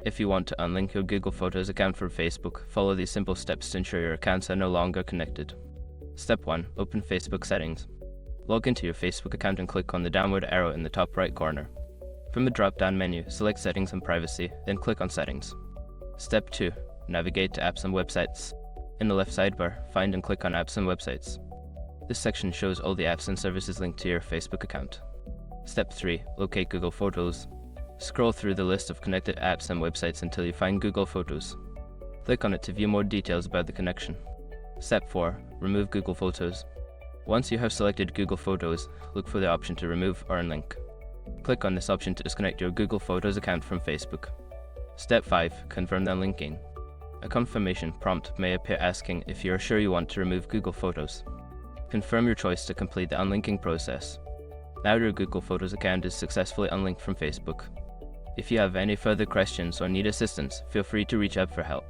If you want to unlink your Google Photos account from Facebook, follow these simple steps to ensure your accounts are no longer connected. Step 1. Open Facebook Settings. Log into your Facebook account and click on the downward arrow in the top right corner. From the drop-down menu, select Settings and Privacy, then click on Settings. Step 2. Navigate to Apps and Websites. In the left sidebar, find and click on Apps and Websites. This section shows all the apps and services linked to your Facebook account. Step 3. Locate Google Photos. Scroll through the list of connected apps and websites until you find Google Photos. Click on it to view more details about the connection. Step 4. Remove Google Photos. Once you have selected Google Photos, look for the option to remove or unlink. Click on this option to disconnect your Google Photos account from Facebook. Step 5. Confirm the unlinking. A confirmation prompt may appear asking if you are sure you want to remove Google Photos. Confirm your choice to complete the unlinking process. Now your Google Photos account is successfully unlinked from Facebook. If you have any further questions or need assistance, feel free to reach out for help.